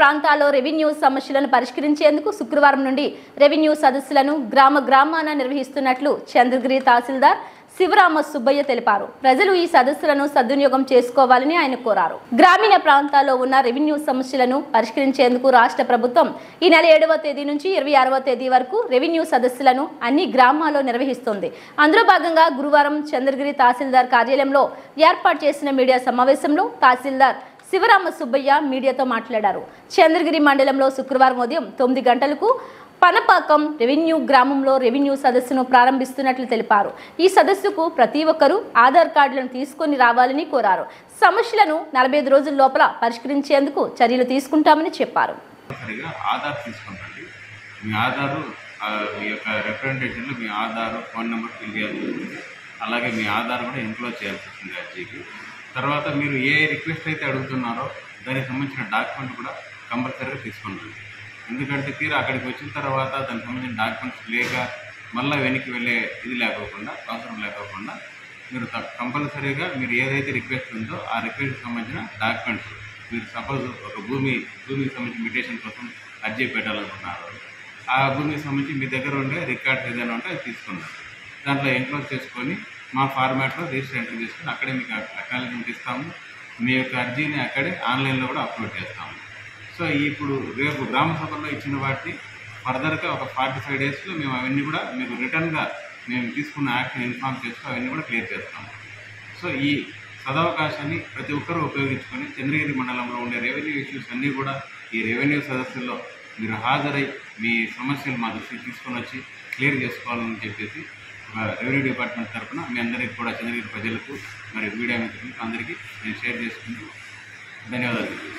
ప్రాంతాల్లో రెవెన్యూ సమస్యలను పరిష్కరించేందుకు శుక్రవారం నుండి రెవెన్యూ సదస్సులను గ్రామాన నిర్వహిస్తున్నట్లు చంద్రగిరి తహసీల్దార్ శివరామ సుబ్బయ్య తెలిపారు. ప్రజలు ఈ సదస్సులను సద్వినియోగం చేసుకోవాలని ఆయన కోరారు. గ్రామీణ ప్రాంతాల్లో ఉన్న రెవెన్యూ సమస్యలను పరిష్కరించేందుకు రాష్ట్ర ప్రభుత్వం ఈ నెల 7వ తేదీ నుంచి 26వ తేదీ వరకు రెవెన్యూ సదస్సులను అన్ని గ్రామాల్లో నిర్వహిస్తుంది. అందులో భాగంగా గురువారం చంద్రగిరి తహసీల్దార్ కార్యాలయంలో ఏర్పాటు చేసిన మీడియా సమావేశంలో తహసీల్దార్ శివరామ సుబ్బయ్య మీడియాతో మాట్లాడారు. చంద్రగిరి మండలంలో శుక్రవారం ఉదయం 9 గంటలకు పనపాకం రెవెన్యూ గ్రామంలో రెవెన్యూ సదస్సును ప్రారంభిస్తున్నట్లు తెలిపారు. ఈ సదస్సుకు ప్రతి ఒక్కరూ ఆధార్ కార్డులను తీసుకొని రావాలని కోరారు. సమస్యలను 45 రోజుల లోపల పరిష్కరించేందుకు చర్యలు తీసుకుంటామని చెప్పారు. ఆధార్ తీసుకుంటండి. మీ ఆధారు మీ యొక్క రిప్రజెంటేషన్లో మీ ఆధార్ ఫోన్ నెంబర్ ఫిల్ చేయాల్సి ఉంటుంది. అలాగే మీ ఆధార్ కూడా ఎన్క్లోజ్ చేయాల్సి వస్తుంది అర్జీకి. తర్వాత మీరు ఏ రిక్వెస్ట్ అయితే అడుగుతున్నారో దానికి సంబంధించిన డాక్యుమెంట్ కూడా కంపల్సరీగా తీసుకుంటుంది. ఎందుకంటే తీరా అక్కడికి వచ్చిన తర్వాత దానికి సంబంధించిన డాక్యుమెంట్స్ లేక మళ్ళీ వెనక్కి వెళ్ళే ఇది లేకోకుండా అవసరం లేకోకుండా మీరు కంపల్సరీగా మీరు ఏదైతే రిక్వెస్ట్ ఉందో ఆ రిక్వెస్ట్కి సంబంధించిన డాక్యుమెంట్స్ మీరు సపోజ్ ఒక భూమికి సంబంధించిన మ్యూటేషన్ కోసం అర్జీ పెట్టాలనుకున్నారు. ఆ భూమికి సంబంధించి మీ దగ్గర ఉండే రికార్డ్స్ ఏదైనా ఉంటే అది తీసుకున్నారు. దాంట్లో ఎన్క్లోజ్ చేసుకొని మా ఫార్మాట్లో రిజిస్టర్ ఎంట్రీ చేసుకొని అక్కడే మీకు అక్నాలెడ్జ్మెంట్ ఇస్తాము. మీ యొక్క అర్జీని అక్కడే ఆన్లైన్లో కూడా అప్లోడ్ చేస్తాము. సో ఇప్పుడు రేపు గ్రామ సభలో ఇచ్చిన వాటిని ఫర్దర్గా ఒక 45 డేస్లో మేము అవన్నీ కూడా మీకు రిటర్న్గా మేము తీసుకున్న యాక్షన్ ఇన్ఫార్మ్ చేస్తూ అవన్నీ కూడా క్లియర్ చేస్తాము. సో ఈ సదవకాశాన్ని ప్రతి ఒక్కరూ ఉపయోగించుకొని చంద్రగిరి మండలంలో ఉండే రెవెన్యూ ఇష్యూస్ అన్నీ కూడా ఈ రెవెన్యూ సదస్సుల్లో మీరు హాజరై మీ సమస్యలు మా దృష్టికి తీసుకొని వచ్చి క్లియర్ చేసుకోవాలని చెప్పేసి రెవెన్యూ డిపార్ట్మెంట్ తరఫున మీ అందరికీ కూడా చంద్రగిరి ప్రజలకు మరియు మీడియా మిత్రులకు అందరికీ నేను షేర్ చేసుకుంటూ ధన్యవాదాలు.